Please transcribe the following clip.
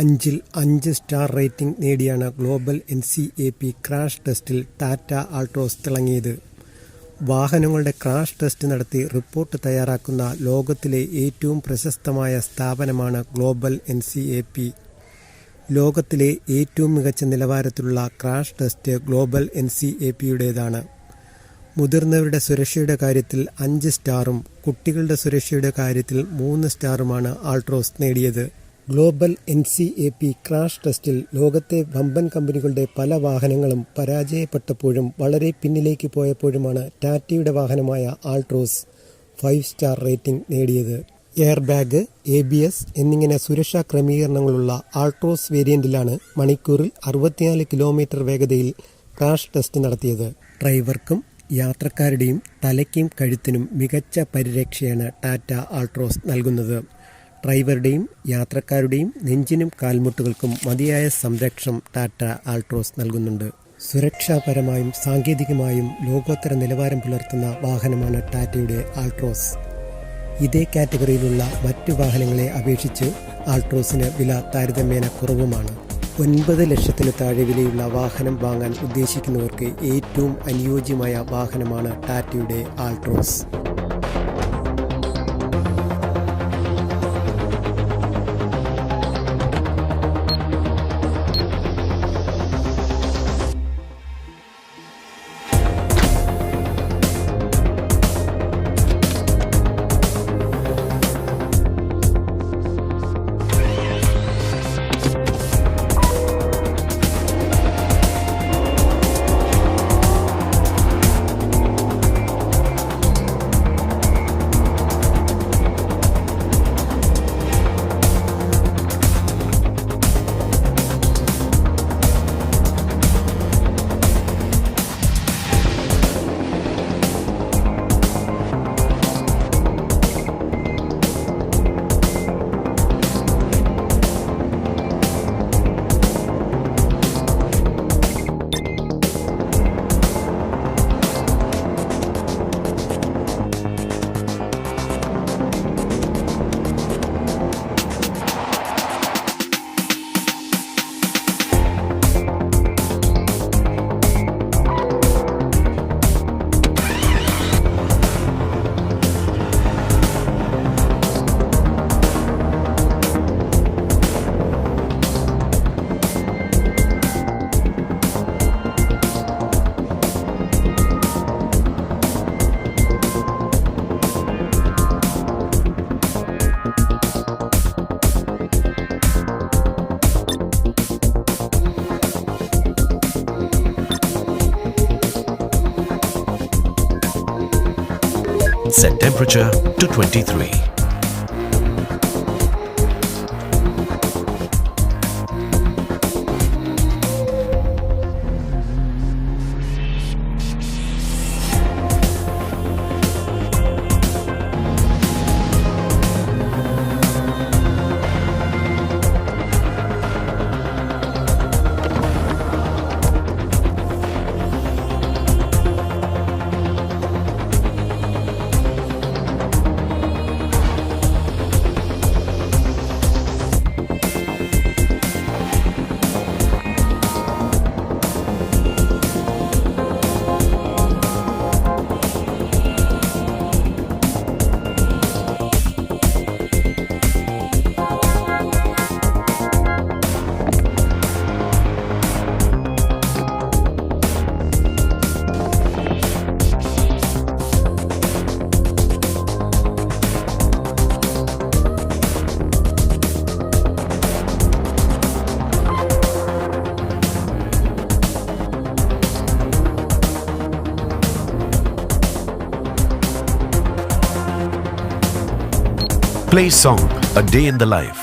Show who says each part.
Speaker 1: 5-ൽ 5 star rating നേടിയാണ് global NCAP crash ടെസ്റ്റിൽ ടാറ്റ ആൾട്രോസ് തിളങ്ങിയത്. വാഹനങ്ങളുടെ ക്രാഷ് ടെസ്റ്റ് നടത്തി റിപ്പോർട്ട് തയ്യാറാക്കുന്ന ലോകത്തിലെ ഏറ്റവും പ്രശസ്തമായ സ്ഥാപനമാണ് ഗ്ലോബൽ NCAP. ലോകത്തിലെ ഏറ്റവും മികച്ച നിലവാരത്തിലുള്ള ക്രാഷ് ടെസ്റ്റ് ഗ്ലോബൽ NCAPയുടേതാണ്. മുതിർന്നവരുടെ സുരക്ഷയുടെ കാര്യത്തിൽ 5 സ്റ്റാറും കുട്ടികളുടെ സുരക്ഷയുടെ കാര്യത്തിൽ 3 സ്റ്റാറുമാണ് ആൾട്രോസ് നേടിയത്. ഗ്ലോബൽ NCAP ക്രാഷ് ടെസ്റ്റിൽ ലോകത്തെ വമ്പൻ കമ്പനികളുടെ പല വാഹനങ്ങളും പരാജയപ്പെട്ടപ്പോഴും വളരെ പിന്നിലേക്ക് പോയപ്പോഴുമാണ് ടാറ്റയുടെ വാഹനമായ ആൾട്രോസ് 5 സ്റ്റാർ റേറ്റിംഗ് നേടിയത്. എയർ ബാഗ്, ABS എന്നിങ്ങനെ സുരക്ഷാ ക്രമീകരണങ്ങളുള്ള ആൾട്രോസ് വേരിയന്റിലാണ് മണിക്കൂറിൽ 64 കിലോമീറ്റർ വേഗതയിൽ ക്രാഷ് ടെസ്റ്റ് നടത്തിയത്. ഡ്രൈവർക്കും യാത്രക്കാരുടെയും തലയ്ക്കും കഴുത്തിനും മികച്ച പരിരക്ഷയാണ് ടാറ്റ ആൾട്രോസ് നൽകുന്നത്. ഡ്രൈവറുടെയും യാത്രക്കാരുടെയും നെഞ്ചിനും കാൽമുട്ടുകൾക്കും മതിയായ സംരക്ഷണം ടാറ്റ ആൾട്രോസ് നൽകുന്നുണ്ട്. സുരക്ഷാപരമായും സാങ്കേതികമായും ലോകോത്തര നിലവാരം പുലർത്തുന്ന വാഹനമാണ് ടാറ്റയുടെ ആൾട്രോസ്. ഇതേ കാറ്റഗറിയിലുള്ള മറ്റു വാഹനങ്ങളെ അപേക്ഷിച്ച് ആൾട്രോസിന് വില താരതമ്യേന കുറവുമാണ്. 9 ലക്ഷത്തിന് താഴെ വിലയുള്ള വാഹനം വാങ്ങാൻ ഉദ്ദേശിക്കുന്നവർക്ക് ഏറ്റവും അനുയോജ്യമായ വാഹനമാണ് ടാറ്റയുടെ Altroz.
Speaker 2: Set temperature to 23. Play song, A Day in the Life.